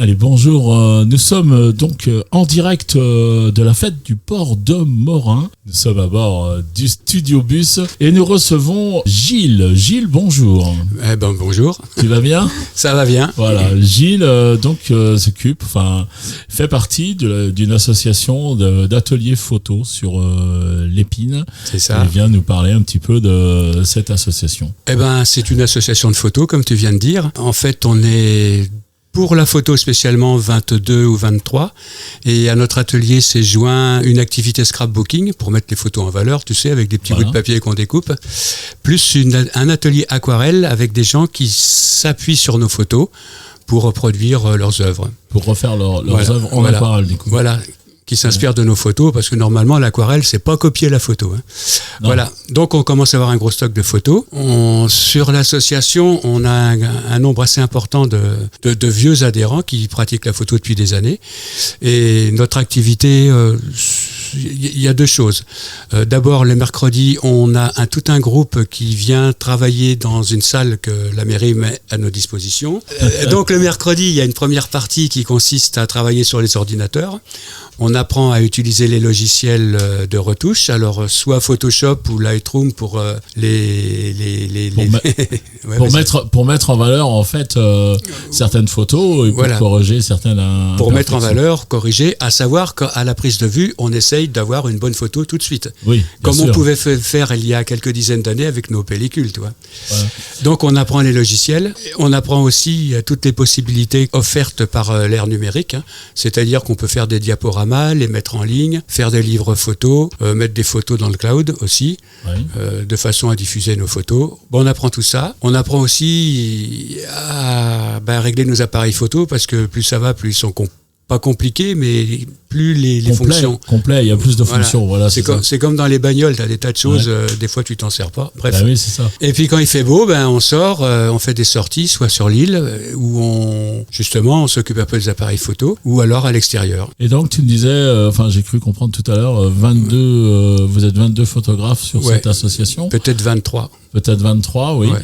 Allez, bonjour. Nous sommes donc en direct de la fête du port de Morin. Nous sommes à bord du Studio Bus et nous recevons Gilles. Gilles, bonjour. Bonjour. Tu vas bien ? Ça va bien. Voilà, Gilles fait partie d'une association d'ateliers photo sur l'Épine. C'est ça. Il vient nous parler un petit peu de cette association. C'est une association de photos, comme tu viens de dire. En fait, on est pour la photo spécialement 22 ou 23. Et à notre atelier s'est joint une activité scrapbooking pour mettre les photos en valeur, tu sais, avec des petits bouts de papier qu'on découpe. Plus un atelier aquarelle avec des gens qui s'appuient sur nos photos pour reproduire leurs œuvres. Pour refaire leurs œuvres en aquarelle, du coup. Voilà. Qui s'inspire de nos photos, parce que normalement l'aquarelle c'est pas copier la photo. Voilà, donc on commence à avoir un gros stock de photos. Sur l'association, on a un nombre assez important de vieux adhérents qui pratiquent la photo depuis des années. Et notre activité, il y a deux choses. D'abord, le mercredi, on a tout un groupe qui vient travailler dans une salle que la mairie met à nos dispositions. Donc le mercredi, il y a une première partie qui consiste à travailler sur les ordinateurs. On apprend à utiliser les logiciels de retouche, alors soit Photoshop ou Lightroom pour pour mettre en valeur en fait certaines photos et pour corriger certaines imperfections. Pour mettre en valeur, corriger, à savoir qu'à la prise de vue, on essaye d'avoir une bonne photo tout de suite. Oui, comme sûr. On pouvait faire il y a quelques dizaines d'années avec nos pellicules, tu vois. Voilà. Donc on apprend les logiciels, on apprend aussi toutes les possibilités offertes par l'ère numérique, c'est-à-dire qu'on peut faire des diaporamas, les mettre en ligne, faire des livres photos, mettre des photos dans le cloud aussi, de façon à diffuser nos photos. On apprend tout ça. On apprend aussi à régler nos appareils photo, parce que plus ça va, plus ils sont pas compliqués, mais plus les fonctions. Complet, il y a plus de fonctions. Voilà, c'est comme dans les bagnoles, tu as des tas de choses, des fois tu t'en sers pas. Bref. Oui, c'est ça. Et puis quand il fait beau, on sort, on fait des sorties, soit sur l'île, où on s'occupe un peu des appareils photo, ou alors à l'extérieur. Et donc tu me disais, j'ai cru comprendre tout à l'heure, vous êtes 22 photographes sur cette association. Peut-être 23. Peut-être 23, oui. Ouais.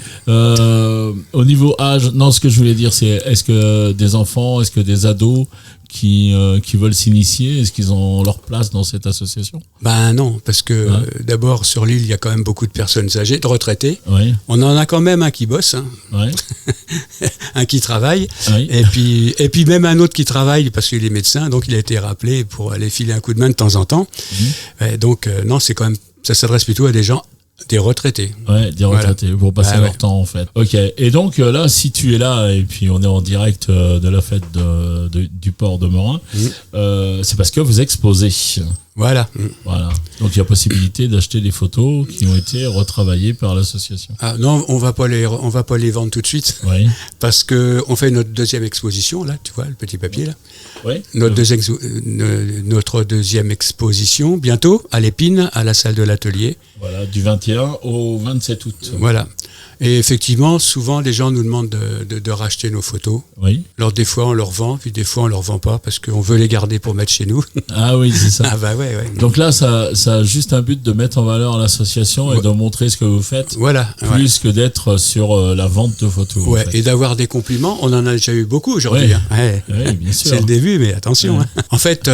Au niveau âge, ce que je voulais dire, c'est est-ce que des enfants, est-ce que des ados qui veulent s'initier, est-ce qu'ils ont leur place dans cette association ? Non, parce que d'abord sur l'île, il y a quand même beaucoup de personnes âgées, de retraités. Oui. On en a quand même un qui bosse, un qui travaille, et puis même un autre qui travaille parce qu'il est médecin, donc il a été rappelé pour aller filer un coup de main de temps en temps. Donc non, c'est quand même, ça s'adresse plutôt à des gens. Des retraités. Ouais, des retraités, pour passer leur temps en fait. Ok, et donc là, si tu es là, et puis on est en direct de la fête du port de Morin, c'est parce que vous exposez. Voilà. Donc il y a possibilité d'acheter des photos qui ont été retravaillées par l'association. Ah non, on va pas les vendre tout de suite. Oui. Parce que on fait notre deuxième exposition là, tu vois le petit papier là. Oui. Notre deuxième exposition bientôt à l'Épine, à la salle de l'atelier. Voilà, du 21 au 27 août. Voilà. Et effectivement, souvent, les gens nous demandent de racheter nos photos. Oui. Alors, des fois, on leur vend, puis des fois, on leur vend pas parce qu'on veut les garder pour mettre chez nous. Ah oui, c'est ça. Ah bah ouais. Donc là, ça a juste un but de mettre en valeur l'association et de montrer ce que vous faites. Voilà. Plus que d'être sur la vente de photos. Ouais. En fait. Et d'avoir des compliments. On en a déjà eu beaucoup aujourd'hui. Oui, bien sûr. C'est le début, mais attention. En fait,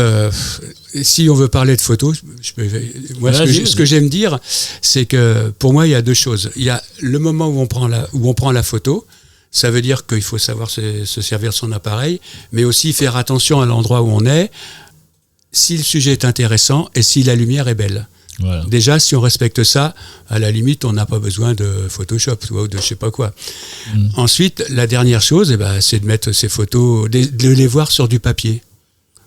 si on veut parler de photos, ce que j'aime dire, c'est que pour moi, il y a deux choses. Il y a le moment où on prend la photo. Ça veut dire qu'il faut savoir se servir de son appareil, mais aussi faire attention à l'endroit où on est, si le sujet est intéressant et si la lumière est belle. Voilà. Déjà, si on respecte ça, à la limite, on n'a pas besoin de Photoshop ou de je sais pas quoi. Ensuite, la dernière chose, c'est de mettre ces photos, de les voir sur du papier,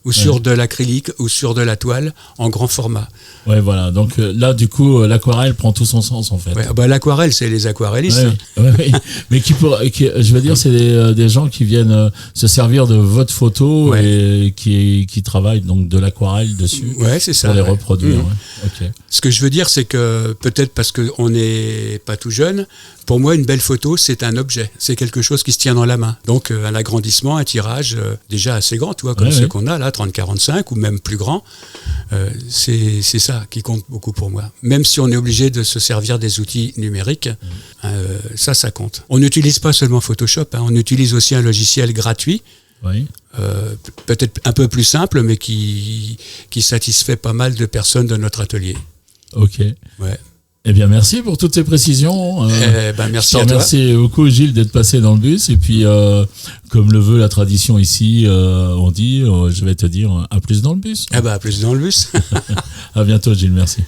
ou sur de l'acrylique, ou sur de la toile, en grand format. Ouais, voilà. Donc là, du coup, l'aquarelle prend tout son sens, en fait. Ouais, l'aquarelle, c'est les aquarellistes. Oui. Mais je veux dire, c'est des gens qui viennent se servir de votre photo et qui travaillent donc de l'aquarelle dessus. Ouais, c'est ça. Pour les reproduire. Okay. Ce que je veux dire, c'est que peut-être parce qu'on n'est pas tout jeune, pour moi, une belle photo, c'est un objet. C'est quelque chose qui se tient dans la main. Donc, un agrandissement, un tirage déjà assez grand, tu vois, comme ceux qu'on a là, 30-45 ou même plus grand. C'est ça qui compte beaucoup pour moi. Même si on est obligé de se servir des outils numériques, ça compte. On n'utilise pas seulement Photoshop, on utilise aussi un logiciel gratuit Oui. Peut-être un peu plus simple, mais qui satisfait pas mal de personnes de notre atelier. Ok. Ouais. Eh bien, merci pour toutes ces précisions. Merci je te remercie beaucoup, Gilles, d'être passé dans le bus. Et puis, comme le veut la tradition ici, on dit, je vais te dire, à plus dans le bus. À plus dans le bus. À bientôt, Gilles. Merci.